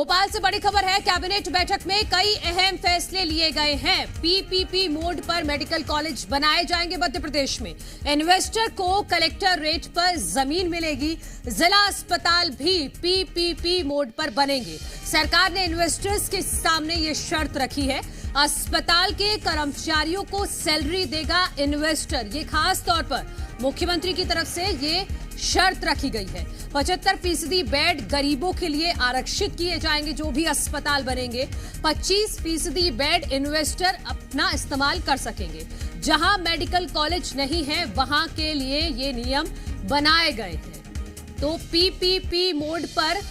भोपाल से बड़ी खबर है। कैबिनेट बैठक में कई अहम फैसले लिए गए हैं। पीपीपी मोड पर मेडिकल कॉलेज बनाए जाएंगे मध्य प्रदेश में। इन्वेस्टर को कलेक्टर रेट पर जमीन मिलेगी। जिला अस्पताल भी पीपीपी मोड पर बनेंगे। सरकार ने इन्वेस्टर्स के सामने ये शर्त रखी है, अस्पताल के कर्मचारियों को सैलरी देगा इन्वेस्टर। ये खास तौर पर मुख्यमंत्री की तरफ से ये शर्त रखी गई है। 75% बेड गरीबों के लिए आरक्षित किए जाएंगे। जो भी अस्पताल बनेंगे 25% बेड इन्वेस्टर अपना इस्तेमाल कर सकेंगे। जहां मेडिकल कॉलेज नहीं है वहां के लिए ये नियम बनाए गए हैं। तो पीपीपी मोड पर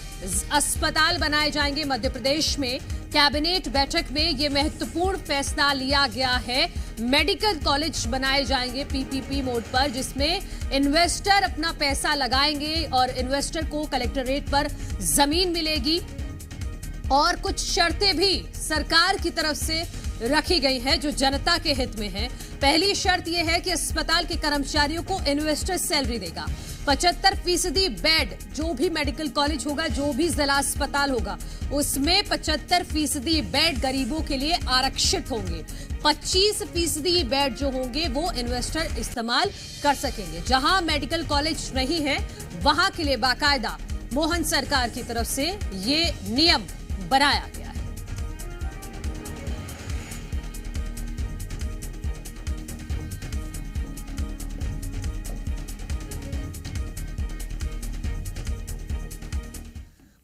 अस्पताल बनाए जाएंगे मध्य प्रदेश में। कैबिनेट बैठक में यह महत्वपूर्ण फैसला लिया गया है। मेडिकल कॉलेज बनाए जाएंगे पीपीपी मोड पर, जिसमें इन्वेस्टर अपना पैसा लगाएंगे और इन्वेस्टर को कलेक्टरेट पर जमीन मिलेगी। और कुछ शर्तें भी सरकार की तरफ से रखी गई है जो जनता के हित में है। पहली शर्त यह है कि अस्पताल के कर्मचारियों को इन्वेस्टर सैलरी देगा। 75% बेड जो भी मेडिकल कॉलेज होगा, जो भी जिला अस्पताल होगा, उसमें 75% बेड गरीबों के लिए आरक्षित होंगे। 25% बेड जो होंगे वो इन्वेस्टर इस्तेमाल कर सकेंगे। जहां मेडिकल कॉलेज नहीं है वहां के लिए बाकायदा मोहन सरकार की तरफ से ये नियम बनाया गया है।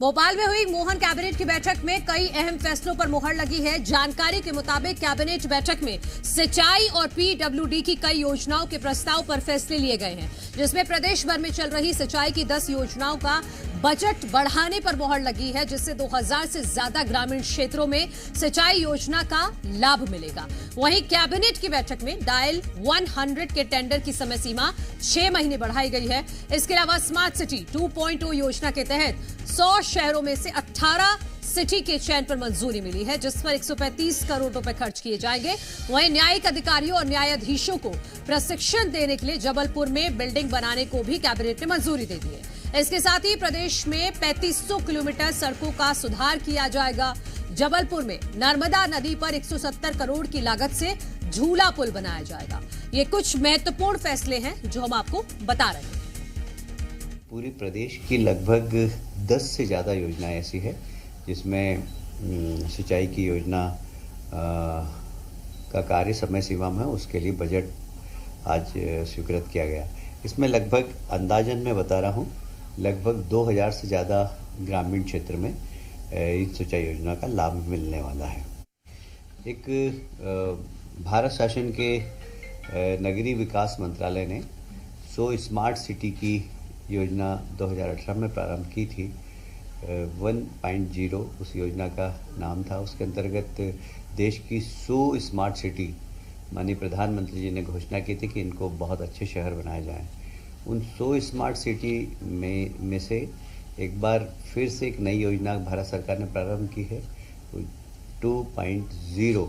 भोपाल में हुई मोहन कैबिनेट की बैठक में कई अहम फैसलों पर मुहर लगी है। जानकारी के मुताबिक कैबिनेट बैठक में सिंचाई और पीडब्ल्यूडी की कई योजनाओं के प्रस्ताव पर फैसले लिए गए हैं, जिसमें प्रदेश भर में चल रही सिंचाई की 10 योजनाओं का बजट बढ़ाने पर मुहर लगी है, जिससे 2000 से ज्यादा ग्रामीण क्षेत्रों में सिंचाई योजना का लाभ मिलेगा। वहीं कैबिनेट की बैठक में डायल 100 के टेंडर की समय सीमा 6 महीने बढ़ाई गई है। इसके अलावा स्मार्ट सिटी 2.0 योजना के तहत 100 शहरों में से 18 सिटी के चयन पर मंजूरी मिली है, जिस पर 135 करोड़ रुपए खर्च किए जाएंगे। वहीं न्यायिक अधिकारियों और न्यायाधीशों को प्रशिक्षण देने के लिए जबलपुर में बिल्डिंग बनाने को भी कैबिनेट ने मंजूरी दे दी है। इसके साथ ही प्रदेश में 3500 किलोमीटर सड़कों का सुधार किया जाएगा। जबलपुर में नर्मदा नदी पर 170 करोड़ की लागत से झूला पुल बनाया जाएगा। ये कुछ महत्वपूर्ण फैसले हैं जो हम आपको बता रहे हैं। पूरे प्रदेश की लगभग 10 से ज़्यादा योजनाएं ऐसी है जिसमें सिंचाई की योजना का कार्य समय सीमा में, उसके लिए बजट आज स्वीकृत किया गया। इसमें लगभग अंदाजन मैं बता रहा हूँ, लगभग 2000 से ज़्यादा ग्रामीण क्षेत्र में इस सिंचाई योजना का लाभ मिलने वाला है। एक भारत शासन के नगरीय विकास मंत्रालय ने 100 स्मार्ट सिटी की योजना 2018 में प्रारंभ की थी। 1.0 उस योजना का नाम था। उसके अंतर्गत देश की 100 स्मार्ट सिटी माननीय प्रधानमंत्री जी ने घोषणा की थी कि इनको बहुत अच्छे शहर बनाए जाएं। उन 100 स्मार्ट सिटी में से एक बार फिर से एक नई योजना भारत सरकार ने प्रारंभ की है। 2.0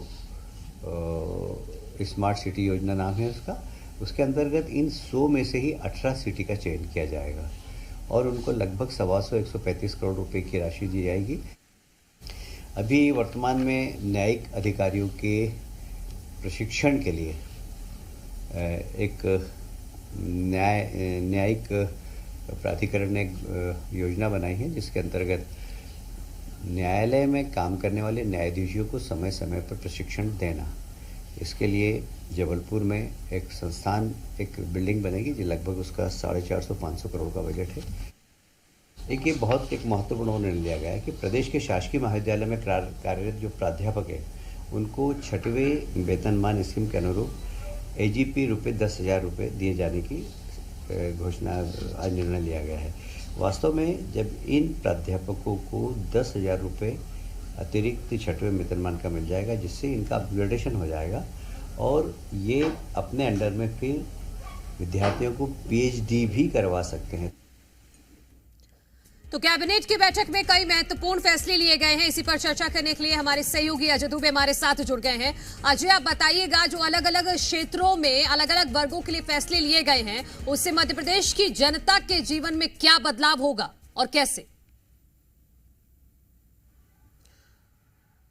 स्मार्ट सिटी योजना नाम है उसका। उसके अंतर्गत इन 100 में से ही 18 सिटी का चयन किया जाएगा और उनको लगभग 135 करोड़ रुपए की राशि दी जाएगी। अभी वर्तमान में न्यायिक अधिकारियों के प्रशिक्षण के लिए एक न्यायिक प्राधिकरण ने योजना बनाई है, जिसके अंतर्गत न्यायालय में काम करने वाले न्यायाधीशों को समय समय पर प्रशिक्षण देना। इसके लिए जबलपुर में एक संस्थान, एक बिल्डिंग बनेगी जो लगभग उसका 450-500 करोड़ का बजट है। एक ये बहुत एक महत्वपूर्ण निर्णय लिया गया है कि प्रदेश के शासकीय महाविद्यालय में कार्यरत जो प्राध्यापक है उनको 6वें वेतनमान स्कीम के अनुरूप एजीपी रुपये 10,000 रुपये दिए जाने की घोषणा आज निर्णय लिया गया है। वास्तव में जब इन प्राध्यापकों को 10,000 रुपये अतिरिक्त 6वें वेतनमान का मिल जाएगा, जिससे इनका अपग्रेडेशन हो जाएगा और ये अपने अंडर में फिर विद्यार्थियों को पीएचडी भी करवा सकते हैं। तो कैबिनेट की बैठक में कई महत्वपूर्ण फैसले लिए गए हैं। इसी पर चर्चा करने के लिए हमारे सहयोगी अजय दुबे हमारे साथ जुड़ गए हैं। अजय, आप बताइएगा, जो अलग अलग क्षेत्रों में अलग अलग वर्गों के लिए फैसले लिए गए हैं, उससे मध्य प्रदेश की जनता के जीवन में क्या बदलाव होगा और कैसे?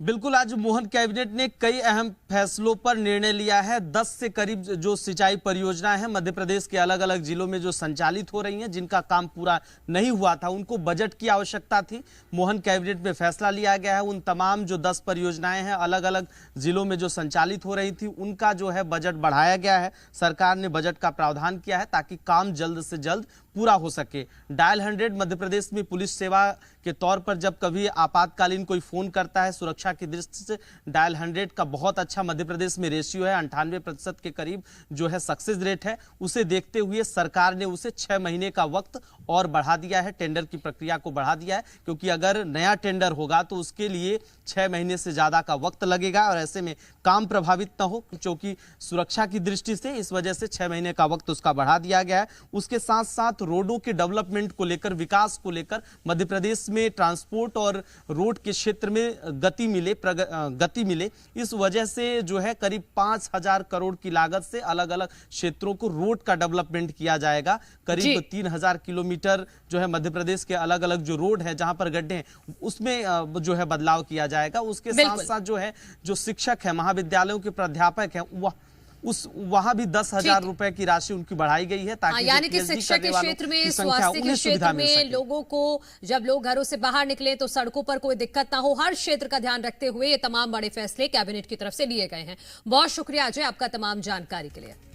बिल्कुल, आज मोहन कैबिनेट ने कई अहम फैसलों पर निर्णय लिया है। 10 से करीब जो सिंचाई परियोजनाएं हैं मध्य प्रदेश के अलग अलग जिलों में जो संचालित हो रही हैं, जिनका काम पूरा नहीं हुआ था, उनको बजट की आवश्यकता थी। मोहन कैबिनेट में फैसला लिया गया है उन तमाम जो 10 परियोजनाएं हैं अलग अलग जिलों में जो संचालित हो रही थी, उनका जो है बजट बढ़ाया गया है। सरकार ने बजट का प्रावधान किया है ताकि काम जल्द से जल्द पूरा हो सके। डायल 100 मध्य प्रदेश में पुलिस सेवा के तौर पर जब कभी आपातकालीन कोई फोन करता है, सुरक्षा की दृष्टि से डायल 100 का बहुत अच्छा मध्य प्रदेश में रेशियो है, 98% के करीब जो है सक्सेस रेट है। उसे देखते हुए सरकार ने उसे 6 महीने का वक्त और बढ़ा दिया है, टेंडर की प्रक्रिया को बढ़ा दिया है, क्योंकि अगर नया टेंडर होगा तो उसके लिए 6 महीने से ज्यादा का वक्त लगेगा और ऐसे में काम प्रभावित न हो, क्योंकि सुरक्षा की दृष्टि से इस वजह से 6 महीने का वक्त उसका बढ़ा दिया गया है। उसके साथ साथ रोडों के डेवलपमेंट को लेकर, विकास को लेकर मध्य प्रदेश में ट्रांसपोर्ट और रोड के क्षेत्र में गति मिले, इस वजह से जो है करीब 5,000 करोड़ की लागत से अलग अलग क्षेत्रों को रोड का डेवलपमेंट किया जाएगा। करीब 3,000 किलोमीटर जो है मध्य प्रदेश के अलग अलग जो रोड है जहां पर गड्ढे हैं उसमें जो है बदलाव किया जाएगा। उसके साथ साथ जो है जो शिक्षक है, महाविद्यालयों के प्राध्यापक हैं, वहां भी 10,000 रुपए की राशि उनकी बढ़ाई गई है, ताकि यानी कि शिक्षा के क्षेत्र में, स्वास्थ्य के क्षेत्र में लोगों को, जब लोग घरों से बाहर निकले तो सड़कों पर कोई दिक्कत ना हो, हर क्षेत्र का ध्यान रखते हुए ये तमाम बड़े फैसले कैबिनेट की तरफ से लिए गए हैं। बहुत शुक्रिया अजय आपका तमाम जानकारी के लिए।